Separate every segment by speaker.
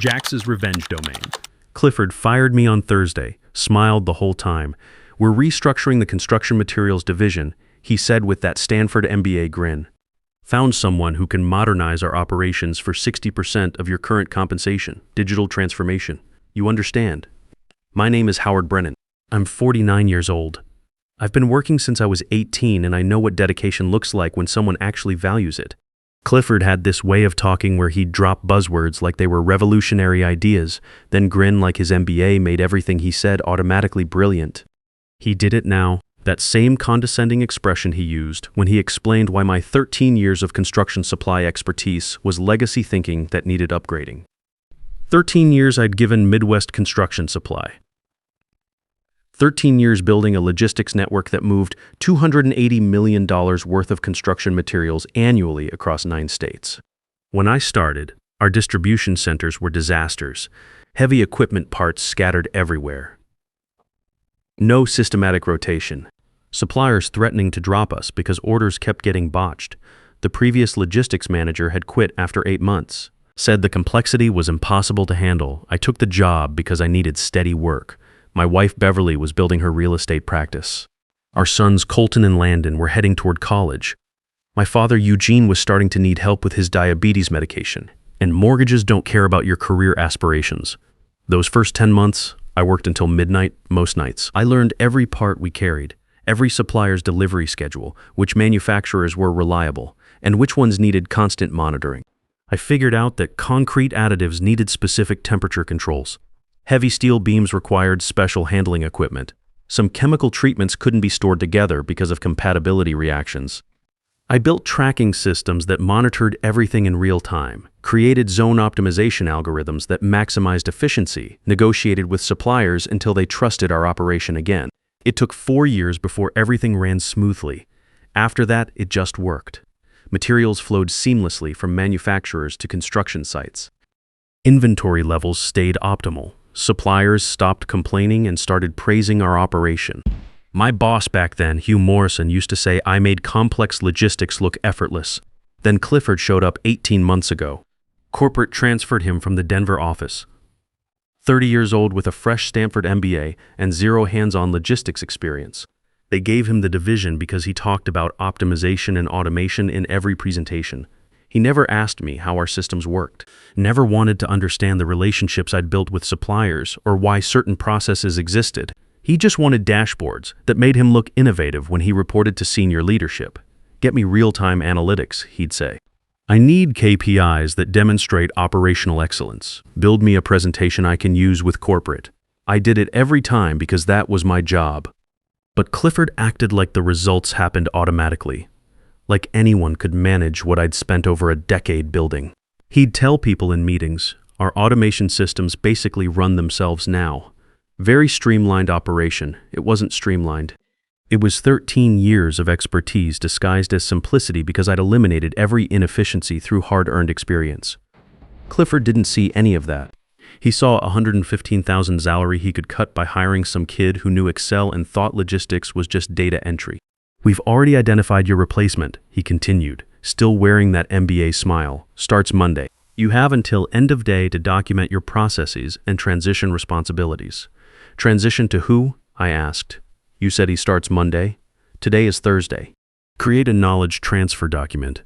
Speaker 1: Jax's revenge domain.
Speaker 2: Clifford fired me on Thursday, smiled the whole time. We're restructuring the construction materials division, he said with that Stanford MBA grin. Found someone who can modernize our operations for 60% of your current compensation, digital transformation. You understand? My name is Howard Brennan. I'm 49 years old. I've been working since I was 18 and I know what dedication looks like when someone actually values it. Clifford had this way of talking where he'd drop buzzwords like they were revolutionary ideas, then grin like his MBA made everything he said automatically brilliant. He did it now, that same condescending expression he used when he explained why my 13 years of construction supply expertise was legacy thinking that needed upgrading. 13 years I'd given Midwest Construction Supply. 13 years building a logistics network that moved $280 million worth of construction materials annually across 9 states. When I started, our distribution centers were disasters. Heavy equipment parts scattered everywhere. No systematic rotation. Suppliers threatening to drop us because orders kept getting botched. The previous logistics manager had quit after 8 months. Said the complexity was impossible to handle. I took the job because I needed steady work. My wife Beverly was building her real estate practice. Our sons Colton and Landon were heading toward college. My father Eugene was starting to need help with his diabetes medication. And mortgages don't care about your career aspirations. Those first 10 months, I worked until midnight most nights. I learned every part we carried, every supplier's delivery schedule, which manufacturers were reliable, and which ones needed constant monitoring. I figured out that concrete additives needed specific temperature controls. Heavy steel beams required special handling equipment. Some chemical treatments couldn't be stored together because of compatibility reactions. I built tracking systems that monitored everything in real time, created zone optimization algorithms that maximized efficiency, negotiated with suppliers until they trusted our operation again. It took 4 years before everything ran smoothly. After that, it just worked. Materials flowed seamlessly from manufacturers to construction sites. Inventory levels stayed optimal. Suppliers stopped complaining and started praising our operation. My boss back then, Hugh Morrison, used to say I made complex logistics look effortless. Then Clifford showed up 18 months ago. Corporate transferred him from the Denver office. 30 years old with a fresh Stanford MBA and 0 hands-on logistics experience. They gave him the division because he talked about optimization and automation in every presentation. He never asked me how our systems worked, never wanted to understand the relationships I'd built with suppliers or why certain processes existed. He just wanted dashboards that made him look innovative when he reported to senior leadership. Get me real-time analytics, he'd say. I need KPIs that demonstrate operational excellence. Build me a presentation I can use with corporate. I did it every time because that was my job. But Clifford acted like the results happened automatically. Like anyone could manage what I'd spent over a decade building. He'd tell people in meetings, our automation systems basically run themselves now. Very streamlined operation. It wasn't streamlined. It was 13 years of expertise disguised as simplicity because I'd eliminated every inefficiency through hard-earned experience. Clifford didn't see any of that. He saw a $115,000 salary he could cut by hiring some kid who knew Excel and thought logistics was just data entry. We've already identified your replacement, he continued, still wearing that MBA smile. Starts Monday. You have until end of day to document your processes and transition responsibilities. Transition to who? I asked. You said he starts Monday. Today is Thursday. Create a knowledge transfer document.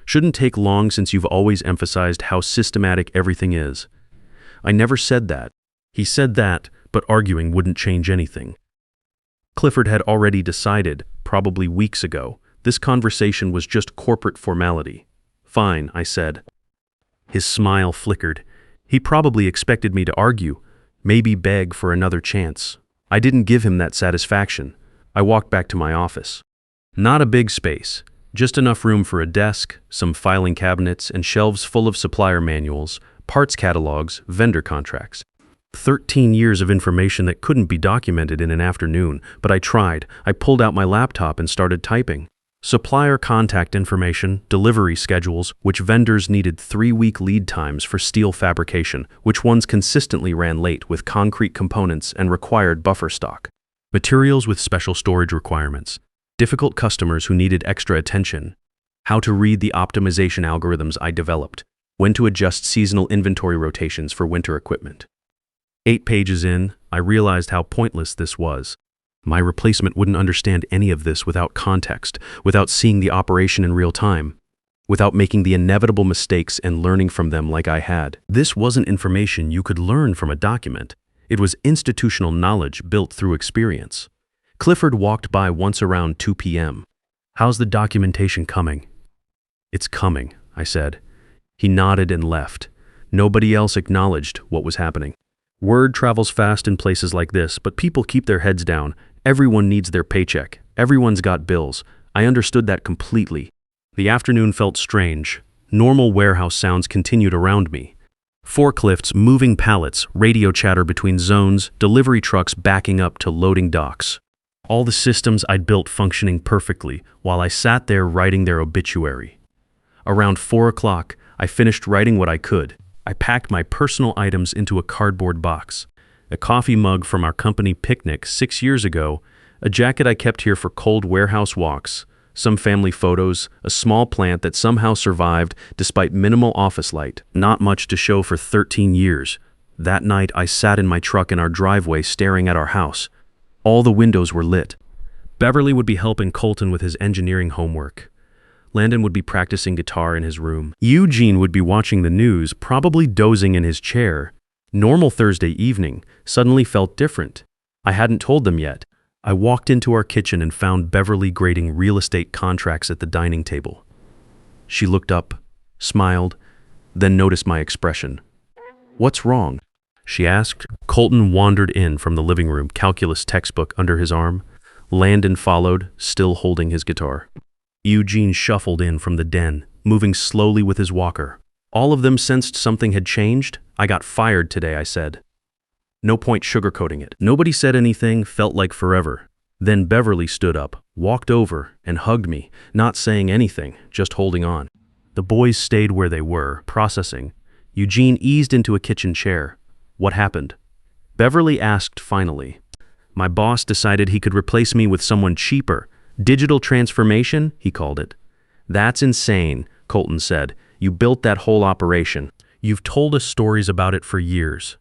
Speaker 2: Shouldn't take long since you've always emphasized how systematic everything is. I never said that. He said that, but arguing wouldn't change anything. Clifford had already decided, probably weeks ago, this conversation was just corporate formality. Fine, I said. His smile flickered. He probably expected me to argue, maybe beg for another chance. I didn't give him that satisfaction. I walked back to my office. Not a big space, just enough room for a desk, some filing cabinets, and shelves full of supplier manuals, parts catalogs, vendor contracts. 13 years of information that couldn't be documented in an afternoon, but I tried. I pulled out my laptop and started typing. Supplier contact information, delivery schedules, which vendors needed 3-week lead times for steel fabrication, which ones consistently ran late with concrete components and required buffer stock. Materials with special storage requirements. Difficult customers who needed extra attention. How to read the optimization algorithms I developed. when to adjust seasonal inventory rotations for winter equipment. 8 pages in, I realized how pointless this was. My replacement wouldn't understand any of this without context, without seeing the operation in real time, without making the inevitable mistakes and learning from them like I had. This wasn't information you could learn from a document. It was institutional knowledge built through experience. Clifford walked by once around 2 p.m. "How's the documentation coming?" "It's coming," I said. He nodded and left. Nobody else acknowledged what was happening. Word travels fast in places like this, but people keep their heads down. Everyone needs their paycheck. Everyone's got bills. I understood that completely. The afternoon felt strange. Normal warehouse sounds continued around me. Forklifts moving pallets, radio chatter between zones, delivery trucks backing up to loading docks. All the systems I'd built functioning perfectly while I sat there writing their obituary. Around 4 o'clock, I finished writing what I could. I packed my personal items into a cardboard box. A coffee mug from our company picnic 6 years ago, a jacket I kept here for cold warehouse walks, some family photos, a small plant that somehow survived despite minimal office light. Not much to show for 13 years. That night, I sat in my truck in our driveway staring at our house. All the windows were lit. Beverly would be helping Colton with his engineering homework. Landon would be practicing guitar in his room. Eugene would be watching the news, probably dozing in his chair. Normal Thursday evening suddenly felt different. I hadn't told them yet. I walked into our kitchen and found Beverly grading real estate contracts at the dining table. She looked up, smiled, then noticed my expression. "What's wrong?" she asked. Colton wandered in from the living room, calculus textbook under his arm. Landon followed, still holding his guitar. Eugene shuffled in from the den, moving slowly with his walker. All of them sensed something had changed. "I got fired today," I said. No point sugarcoating it. Nobody said anything, felt like forever. Then Beverly stood up, walked over, and hugged me, not saying anything, just holding on. The boys stayed where they were, processing. Eugene eased into a kitchen chair. "What happened?" Beverly asked finally. "My boss decided he could replace me with someone cheaper. Digital transformation, he called it." "That's insane," Colton said. "You built that whole operation. You've told us stories about it for years."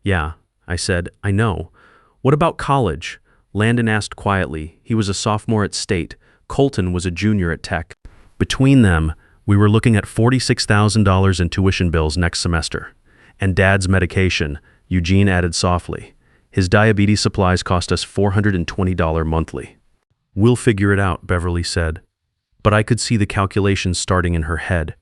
Speaker 2: "Yeah," I said, "I know. What about college?" Landon asked quietly. He was a sophomore at State. Colton was a junior at Tech. Between them, we were looking at $46,000 in tuition bills next semester. "And Dad's medication," Eugene added softly. "His diabetes supplies cost us $420 monthly." "We'll figure it out," Beverly said. But I could see the calculations starting in her head.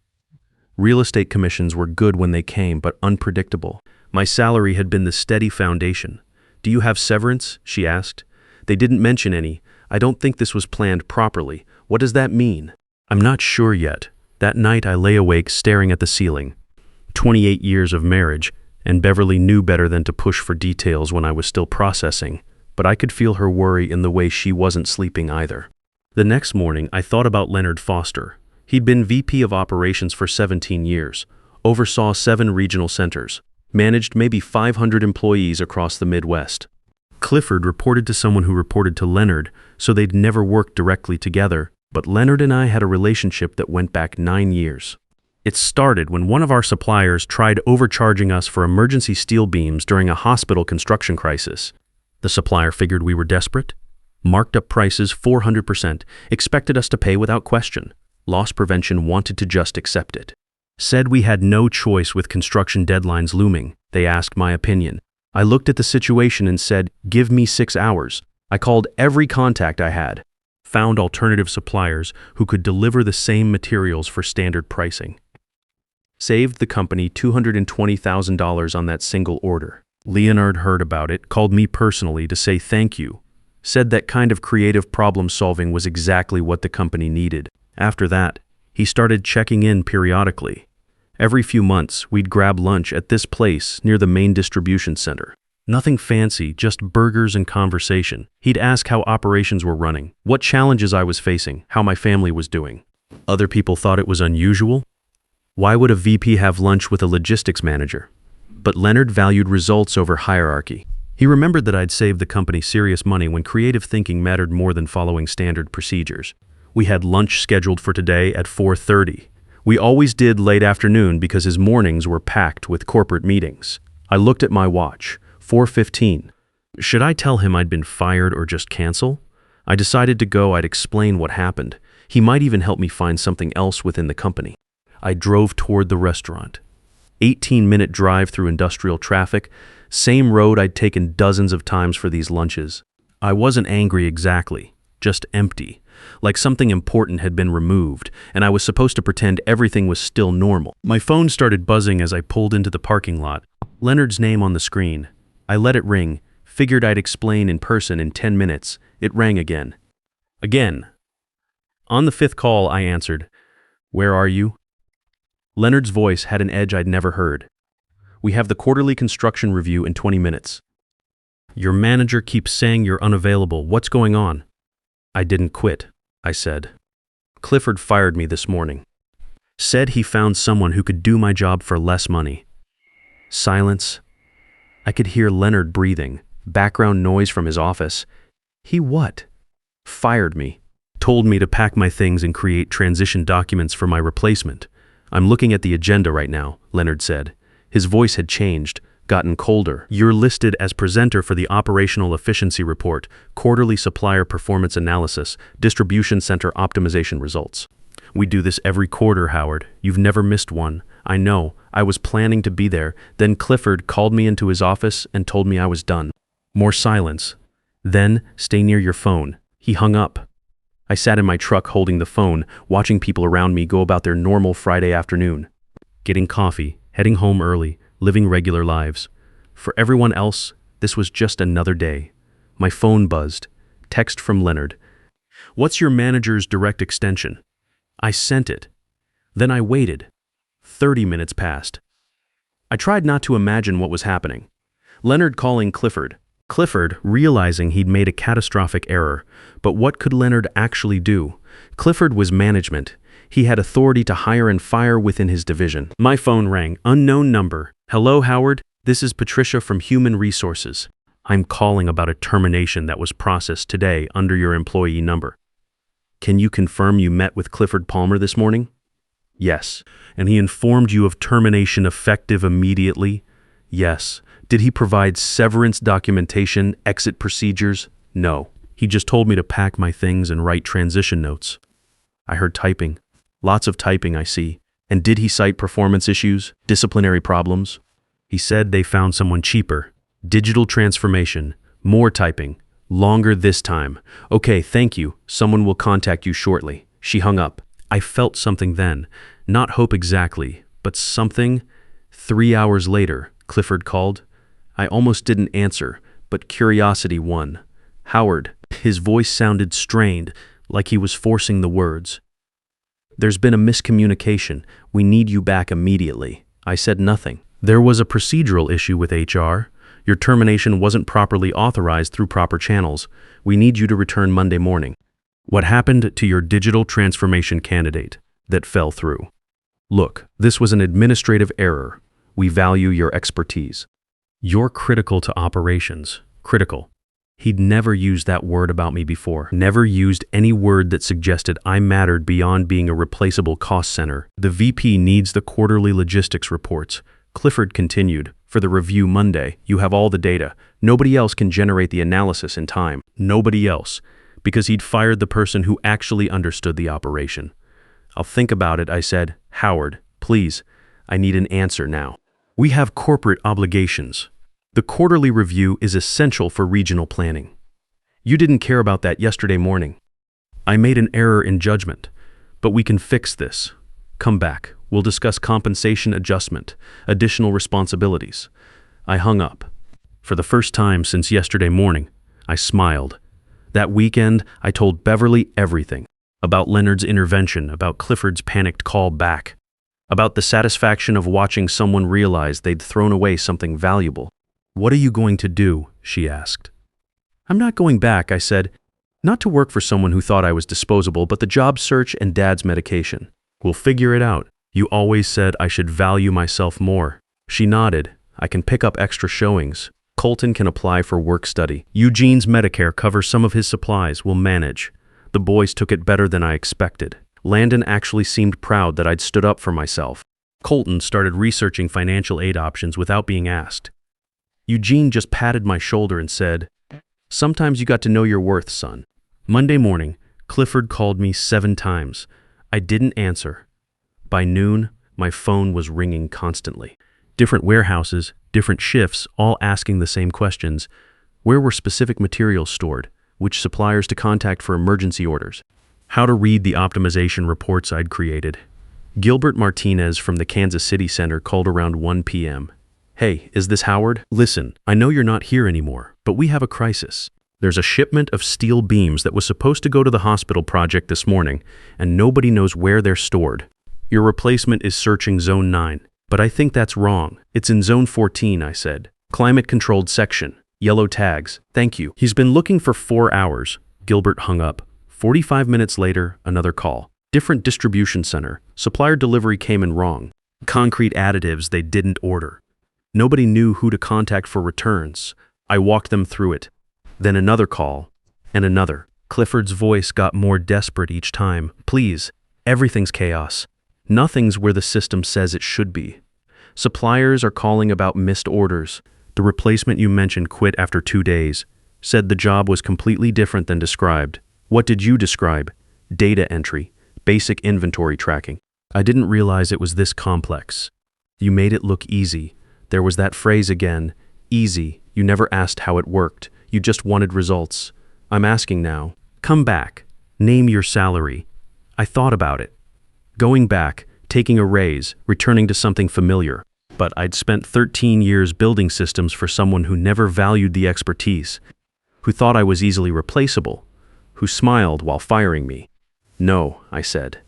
Speaker 2: Real estate commissions were good when they came, but unpredictable. My salary had been the steady foundation. "Do you have severance?" she asked. "They didn't mention any. I don't think this was planned properly. What does that mean?" "I'm not sure yet." That night I lay awake staring at the ceiling. 28 years of marriage, and Beverly knew better than to push for details when I was still processing, but I could feel her worry in the way she wasn't sleeping either. The next morning I thought about Leonard Foster. He'd been VP of Operations for 17 years, oversaw 7 regional centers, managed maybe 500 employees across the Midwest. Clifford reported to someone who reported to Leonard, so they'd never worked directly together, but Leonard and I had a relationship that went back 9 years. It started when one of our suppliers tried overcharging us for emergency steel beams during a hospital construction crisis. The supplier figured we were desperate, marked up prices 400%, expected us to pay without question. Loss prevention wanted to just accept it. Said we had no choice with construction deadlines looming. They asked my opinion. I looked at the situation and said, "Give me 6 hours." I called every contact I had, found alternative suppliers who could deliver the same materials for standard pricing. Saved the company $220,000 on that single order. Leonard heard about it, called me personally to say thank you. Said that kind of creative problem solving was exactly what the company needed. After that, he started checking in periodically. Every few months, we'd grab lunch at this place near the main distribution center. Nothing fancy, just burgers and conversation. He'd ask how operations were running, what challenges I was facing, how my family was doing. Other people thought it was unusual. Why would a VP have lunch with a logistics manager? But Leonard valued results over hierarchy. He remembered that I'd saved the company serious money when creative thinking mattered more than following standard procedures. We had lunch scheduled for today at 4:30. We always did late afternoon because his mornings were packed with corporate meetings. I looked at my watch, 4:15. Should I tell him I'd been fired or just cancel? I decided to go. I'd explain what happened. He might even help me find something else within the company. I drove toward the restaurant. 18-minute drive through industrial traffic, same road I'd taken dozens of times for these lunches. I wasn't angry exactly, just empty, like something important had been removed, and I was supposed to pretend everything was still normal. My phone started buzzing as I pulled into the parking lot. Leonard's name on the screen. I let it ring, figured I'd explain in person in 10 minutes. It rang again. Again. On the 5th call, I answered, "Where are you?" Leonard's voice had an edge I'd never heard. "We have the quarterly construction review in 20 minutes. Your manager keeps saying you're unavailable. What's going on?" "I didn't quit," I said. "Clifford fired me this morning. Said he found someone who could do my job for less money." Silence. I could hear Leonard breathing, background noise from his office. He what? Fired me. Told me to pack my things and create transition documents for my replacement. "I'm looking at the agenda right now," Leonard said. His voice had changed, gotten colder. "You're listed as presenter for the Operational Efficiency Report, Quarterly Supplier Performance Analysis, Distribution Center Optimization Results. We do this every quarter, Howard. You've never missed one. I know. I was planning to be there. Then Clifford called me into his office and told me I was done." More silence. Then, "Stay near your phone." He hung up. I sat in my truck holding the phone, watching people around me go about their normal Friday afternoon. Getting coffee, heading home early, living regular lives. For everyone else, this was just another day. My phone buzzed. Text from Leonard. "What's your manager's direct extension?" I sent it. Then I waited. 30 minutes passed. I tried not to imagine what was happening. Leonard calling Clifford. Clifford realizing he'd made a catastrophic error. But what could Leonard actually do? Clifford was management. He had authority to hire and fire within his division. My phone rang. Unknown number. "Hello, Howard. This is Patricia from Human Resources. I'm calling about a termination that was processed today under your employee number. Can you confirm you met with Clifford Palmer this morning?" "Yes." "And he informed you of termination effective immediately?" "Yes." "Did he provide severance documentation, exit procedures?" "No. He just told me to pack my things and write transition notes." I heard typing. Lots of typing, I see. "And did he cite performance issues, disciplinary problems?" "He said they found someone cheaper. Digital transformation, more typing, longer this time. Okay, thank you. Someone will contact you shortly." She hung up. I felt something then. Not hope exactly, but something. 3 hours later, Clifford called. I almost didn't answer, but curiosity won. "Howard." His voice sounded strained, like he was forcing the words. "There's been a miscommunication. We need you back immediately." I said nothing. "There was a procedural issue with HR. Your termination wasn't properly authorized through proper channels. We need you to return Monday morning." "What happened to your digital transformation candidate that fell through?" "Look, this was an administrative error. We value your expertise. You're critical to operations. Critical." He'd never used that word about me before. Never used any word that suggested I mattered beyond being a replaceable cost center. "The VP needs the quarterly logistics reports." Clifford continued. "For the review Monday, you have all the data. Nobody else can generate the analysis in time." Nobody else. Because he'd fired the person who actually understood the operation. "I'll think about it," I said. "Howard, please, I need an answer now. We have corporate obligations. The quarterly review is essential for regional planning. You didn't care about that yesterday morning. I made an error in judgment, but we can fix this. Come back. We'll discuss compensation adjustment, additional responsibilities." I hung up. For the first time since yesterday morning, I smiled. That weekend, I told Beverly everything. About Leonard's intervention, about Clifford's panicked call back, about the satisfaction of watching someone realize they'd thrown away something valuable. "What are you going to do?" she asked. "I'm not going back," I said. "Not to work for someone who thought I was disposable, but the job search and Dad's medication. We'll figure it out. You always said I should value myself more." She nodded. "I can pick up extra showings. Colton can apply for work study. Eugene's Medicare covers some of his supplies. We'll manage." The boys took it better than I expected. Landon actually seemed proud that I'd stood up for myself. Colton started researching financial aid options without being asked. Eugene just patted my shoulder and said, "Sometimes you got to know your worth, son." Monday morning, Clifford called me 7 times. I didn't answer. By noon, my phone was ringing constantly. Different warehouses, different shifts, all asking the same questions. Where were specific materials stored? Which suppliers to contact for emergency orders? How to read the optimization reports I'd created. Gilbert Martinez from the Kansas City Center called around 1 p.m. "Hey, is this Howard? Listen, I know you're not here anymore, but we have a crisis. There's a shipment of steel beams that was supposed to go to the hospital project this morning, and nobody knows where they're stored. Your replacement is searching Zone 9, but I think that's wrong. It's in Zone 14, I said. Climate-controlled section. Yellow tags. Thank you." He's been looking for 4 hours. Gilbert hung up. 45 minutes later, another call. Different distribution center. Supplier delivery came in wrong. Concrete additives they didn't order. Nobody knew who to contact for returns. I walked them through it. Then another call, and another. Clifford's voice got more desperate each time. "Please, everything's chaos. Nothing's where the system says it should be. Suppliers are calling about missed orders. The replacement you mentioned quit after 2 days. Said the job was completely different than described. What did you describe? Data entry, basic inventory tracking. I didn't realize it was this complex. You made it look easy. There was that phrase again, easy. You never asked how it worked. You just wanted results. I'm asking now. Come back. Name your salary." I thought about it. Going back, taking a raise, returning to something familiar. But I'd spent 13 years building systems for someone who never valued the expertise, who thought I was easily replaceable, who smiled while firing me. "No," I said.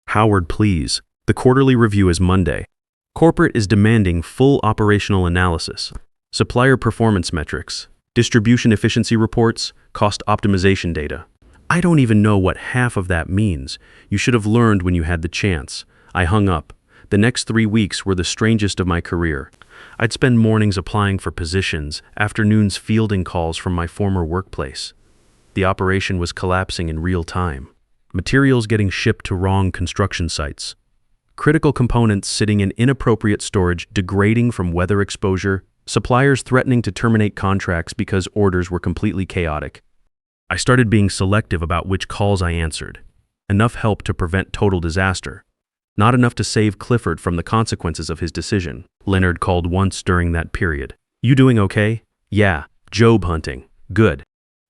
Speaker 2: "Howard, please. The quarterly review is Monday. Corporate is demanding full operational analysis, supplier performance metrics, distribution efficiency reports, cost optimization data. I don't even know what half of that means. You should have learned when you had the chance." I hung up. The next 3 weeks were the strangest of my career. I'd spend mornings applying for positions, afternoons fielding calls from my former workplace. The operation was collapsing in real time. Materials getting shipped to wrong construction sites. Critical components sitting in inappropriate storage, degrading from weather exposure. Suppliers threatening to terminate contracts because orders were completely chaotic. I started being selective about which calls I answered. Enough help to prevent total disaster. Not enough to save Clifford from the consequences of his decision. Leonard called once during that period. "You doing okay?" "Yeah. Job hunting. Good.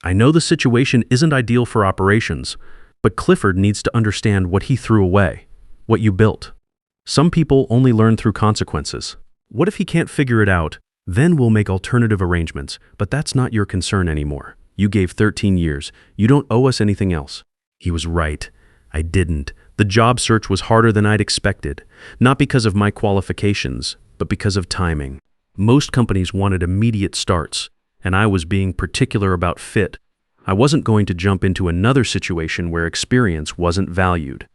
Speaker 2: I know the situation isn't ideal for operations, but Clifford needs to understand what he threw away, what you built. Some people only learn through consequences. What if he can't figure it out? Then we'll make alternative arrangements, but that's not your concern anymore. You gave 13 years. You don't owe us anything else." He was right. I didn't. The job search was harder than I'd expected, not because of my qualifications, but because of timing. Most companies wanted immediate starts, and I was being particular about fit. I wasn't going to jump into another situation where experience wasn't valued.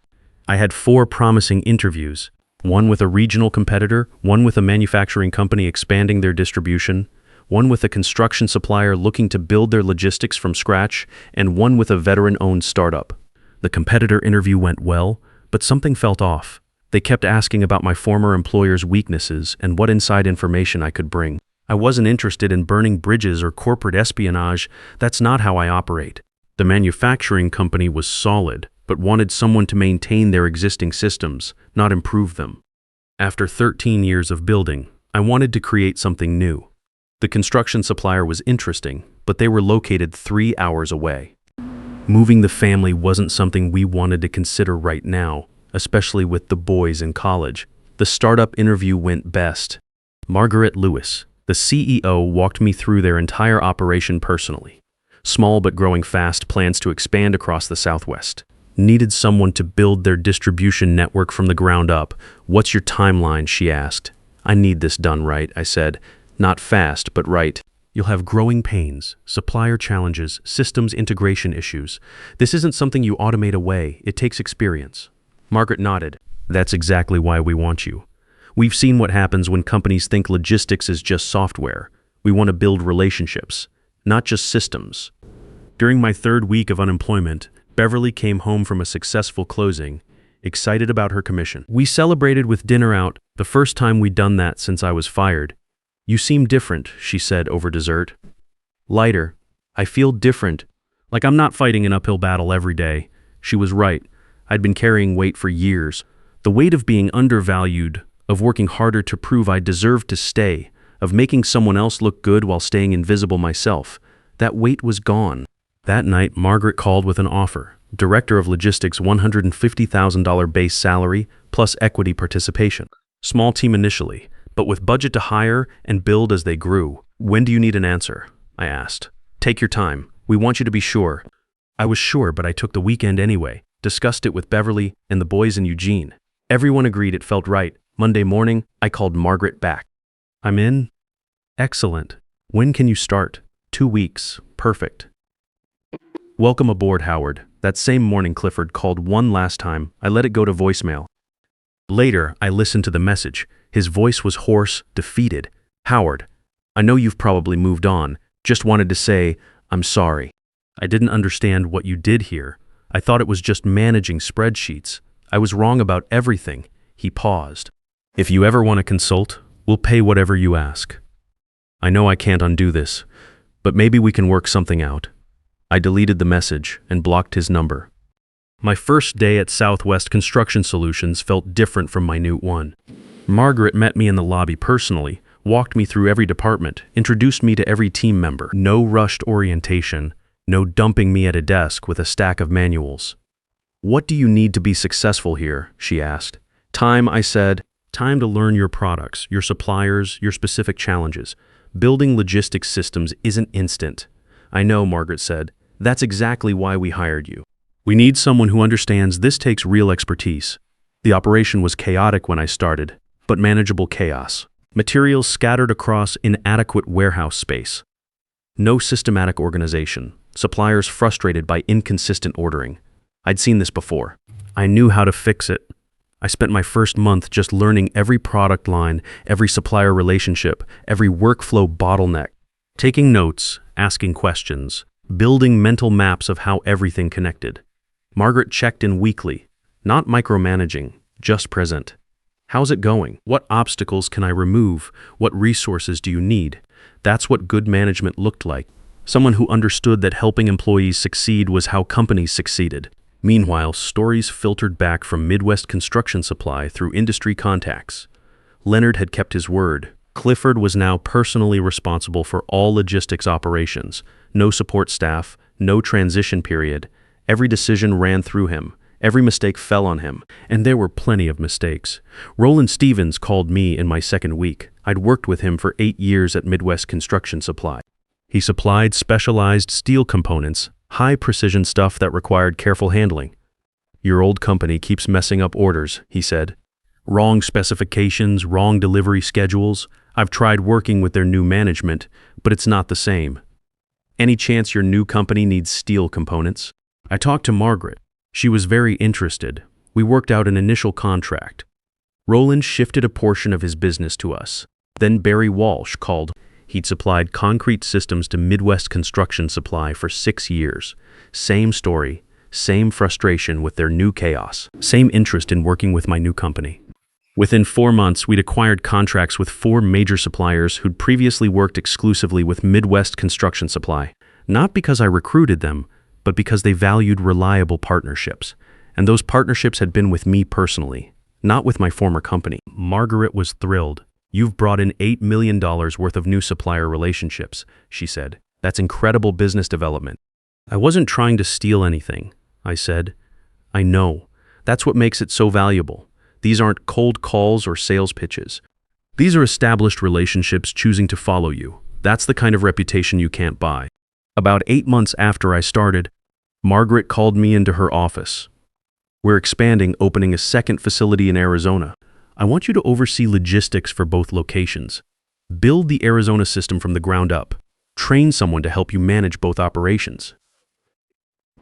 Speaker 2: I had 4 promising interviews, one with a regional competitor, one with a manufacturing company expanding their distribution, one with a construction supplier looking to build their logistics from scratch, and one with a veteran-owned startup. The competitor interview went well, but something felt off. They kept asking about my former employer's weaknesses and what inside information I could bring. I wasn't interested in burning bridges or corporate espionage. That's not how I operate. The manufacturing company was solid, but wanted someone to maintain their existing systems, not improve them. After 13 years of building, I wanted to create something new. The construction supplier was interesting, but they were located 3 hours away. Moving the family wasn't something we wanted to consider right now, especially with the boys in college. The startup interview went best. Margaret Lewis, the CEO, walked me through their entire operation personally. Small but growing fast, plans to expand across the Southwest. Needed someone to build their distribution network from the ground up. "What's your timeline?" she asked. "I need this done right," I said. "Not fast, but right. You'll have growing pains, supplier challenges, systems integration issues. This isn't something you automate away. It takes experience." Margaret nodded. "That's exactly why we want you. We've seen what happens when companies think logistics is just software. We want to build relationships, not just systems." During my 3rd week of unemployment, Beverly came home from a successful closing, excited about her commission. We celebrated with dinner out, the first time we'd done that since I was fired. You seem different, she said over dessert. Lighter. I feel different. Like I'm not fighting an uphill battle every day. She was right. I'd been carrying weight for years. The weight of being undervalued, of working harder to prove I deserved to stay, of making someone else look good while staying invisible myself. That weight was gone. That night, Margaret called with an offer. Director of Logistics, $150,000 base salary plus equity participation. Small team initially, but with budget to hire and build as they grew. When do you need an answer? I asked. Take your time. We want you to be sure. I was sure, but I took the weekend anyway, discussed it with Beverly and the boys in Eugene. Everyone agreed it felt right. Monday morning, I called Margaret back. I'm in? Excellent. When can you start? 2 weeks. Perfect. Welcome aboard, Howard. That same morning Clifford called one last time. I let it go to voicemail. Later, I listened to the message. His voice was hoarse, defeated. Howard, I know you've probably moved on. Just wanted to say, I'm sorry. I didn't understand what you did here. I thought it was just managing spreadsheets. I was wrong about everything. He paused. If you ever want to consult, we'll pay whatever you ask. I know I can't undo this, but maybe we can work something out. I deleted the message and blocked his number. My first day at Southwest Construction Solutions felt different from my new one. Margaret met me in the lobby personally, walked me through every department, introduced me to every team member. No rushed orientation, no dumping me at a desk with a stack of manuals. What do you need to be successful here? She asked. Time, I said. Time to learn your products, your suppliers, your specific challenges. Building logistics systems isn't instant. I know, Margaret said. That's exactly why we hired you. We need someone who understands this takes real expertise. The operation was chaotic when I started, but manageable chaos. Materials scattered across inadequate warehouse space. No systematic organization. Suppliers frustrated by inconsistent ordering. I'd seen this before. I knew how to fix it. I spent my first month just learning every product line, every supplier relationship, every workflow bottleneck. Taking notes, asking questions, building mental maps of how everything connected. Margaret checked in weekly, not micromanaging, just present. How's it going? What obstacles can I remove? What resources do you need? That's what good management looked like. Someone who understood that helping employees succeed was how companies succeeded. Meanwhile, stories filtered back from Midwest Construction Supply through industry contacts. Leonard had kept his word. Clifford was now personally responsible for all logistics operations. No support staff, no transition period. Every decision ran through him. Every mistake fell on him. And there were plenty of mistakes. Roland Stevens called me in my second week. I'd worked with him for 8 years at Midwest Construction Supply. He supplied specialized steel components, high-precision stuff that required careful handling. Your old company keeps messing up orders, he said. Wrong specifications, wrong delivery schedules. I've tried working with their new management, but it's not the same. Any chance your new company needs steel components? I talked to Margaret. She was very interested. We worked out an initial contract. Roland shifted a portion of his business to us. Then Barry Walsh called. He'd supplied concrete systems to Midwest Construction Supply for 6 years. Same story, same frustration with their new chaos, same interest in working with my new company. Within 4 months, we'd acquired contracts with 4 major suppliers who'd previously worked exclusively with Midwest Construction Supply, not because I recruited them, but because they valued reliable partnerships. And those partnerships had been with me personally, not with my former company. Margaret was thrilled. You've brought in $8 million worth of new supplier relationships, she said. That's incredible business development. I wasn't trying to steal anything, I said. I know. That's what makes it so valuable. These aren't cold calls or sales pitches. These are established relationships choosing to follow you. That's the kind of reputation you can't buy. About 8 months after I started, Margaret called me into her office. We're expanding, opening a second facility in Arizona. I want you to oversee logistics for both locations. Build the Arizona system from the ground up. Train someone to help you manage both operations.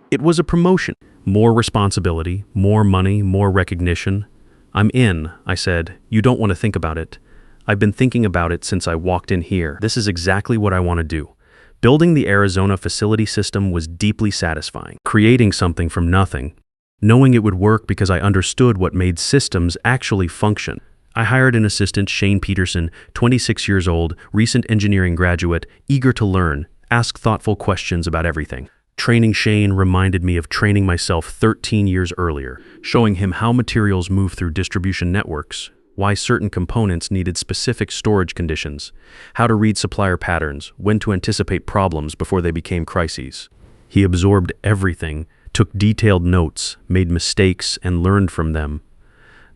Speaker 2: It was a promotion. More responsibility, more money, more recognition. I'm in, I said. You don't want to think about it. I've been thinking about it since I walked in here. This is exactly what I want to do. Building the Arizona facility system was deeply satisfying, creating something from nothing, knowing it would work because I understood what made systems actually function. I hired an assistant, Shane Peterson, 26 years old, recent engineering graduate, eager to learn, ask thoughtful questions about everything. Training Shane reminded me of training myself 13 years earlier, showing him how materials move through distribution networks, why certain components needed specific storage conditions, how to read supplier patterns, when to anticipate problems before they became crises. He absorbed everything, took detailed notes, made mistakes, and learned from them.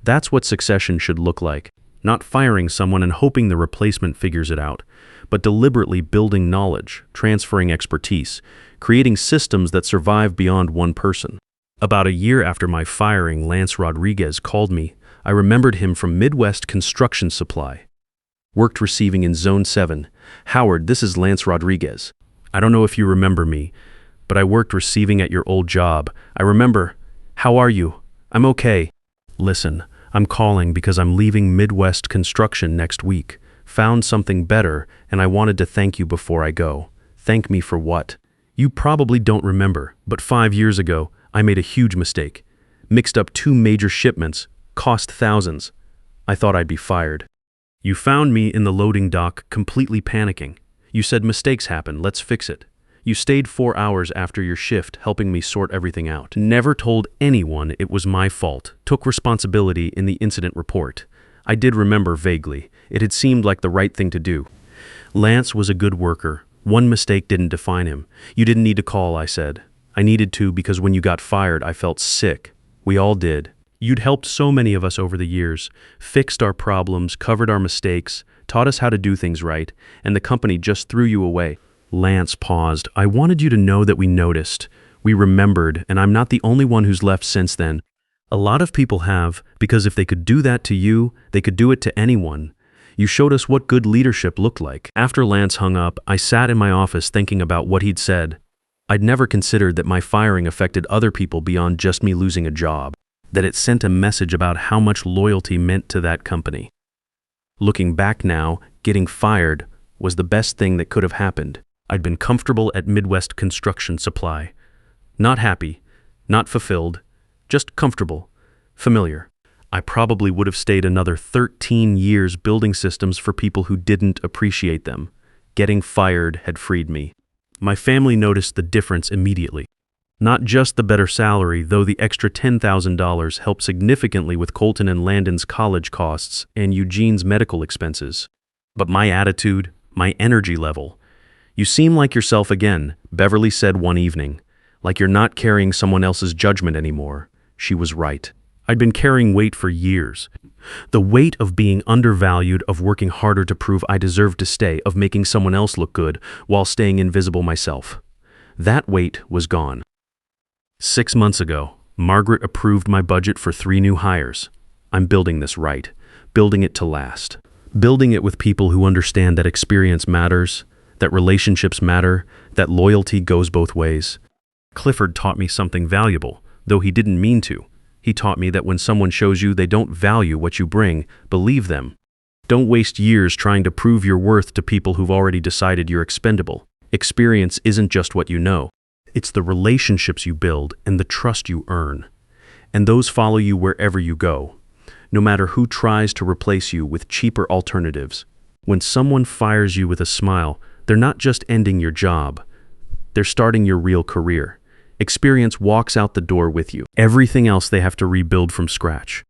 Speaker 2: That's what succession should look like, not firing someone and hoping the replacement figures it out, but deliberately building knowledge, transferring expertise, creating systems that survive beyond one person. About a year after my firing, Lance Rodriguez called me. I remembered him from Midwest Construction Supply. Worked receiving in Zone 7. Howard, this is Lance Rodriguez. I don't know if you remember me, but I worked receiving at your old job. I remember. How are you? I'm okay. Listen, I'm calling because I'm leaving Midwest Construction next week. Found something better, and I wanted to thank you before I go. Thank me for what? You probably don't remember, but 5 years ago, I made a huge mistake. Mixed up 2 major shipments, cost thousands. I thought I'd be fired. You found me in the loading dock completely panicking. You said mistakes happen, let's fix it. You stayed 4 hours after your shift helping me sort everything out. Never told anyone it was my fault. Took responsibility in the incident report. I did remember vaguely. It had seemed like the right thing to do. Lance was a good worker. One mistake didn't define him. You didn't need to call, I said. I needed to because when you got fired, I felt sick. We all did. You'd helped so many of us over the years, fixed our problems, covered our mistakes, taught us how to do things right, and the company just threw you away. Lance paused. I wanted you to know that we noticed. We remembered, and I'm not the only one who's left since then. A lot of people have, because if they could do that to you, they could do it to anyone. You showed us what good leadership looked like. After Lance hung up, I sat in my office thinking about what he'd said. I'd never considered that my firing affected other people beyond just me losing a job, that it sent a message about how much loyalty meant to that company. Looking back now, getting fired was the best thing that could have happened. I'd been comfortable at Midwest Construction Supply. Not happy, not fulfilled, just comfortable, familiar. I probably would have stayed another 13 years building systems for people who didn't appreciate them. Getting fired had freed me. My family noticed the difference immediately. Not just the better salary, though the extra $10,000 helped significantly with Colton and Landon's college costs and Eugene's medical expenses. But my attitude, my energy level. You seem like yourself again, Beverly said one evening. Like you're not carrying someone else's judgment anymore. She was right. I'd been carrying weight for years. The weight of being undervalued, of working harder to prove I deserved to stay, of making someone else look good while staying invisible myself. That weight was gone. 6 months ago, Margaret approved my budget for 3 new hires. I'm building this right, building it to last. Building it with people who understand that experience matters, that relationships matter, that loyalty goes both ways. Clifford taught me something valuable, though he didn't mean to. He taught me that when someone shows you they don't value what you bring, believe them. Don't waste years trying to prove your worth to people who've already decided you're expendable. Experience isn't just what you know. It's the relationships you build and the trust you earn. And those follow you wherever you go, no matter who tries to replace you with cheaper alternatives. When someone fires you with a smile, they're not just ending your job. They're starting your real career. Experience walks out the door with you. Everything else they have to rebuild from scratch.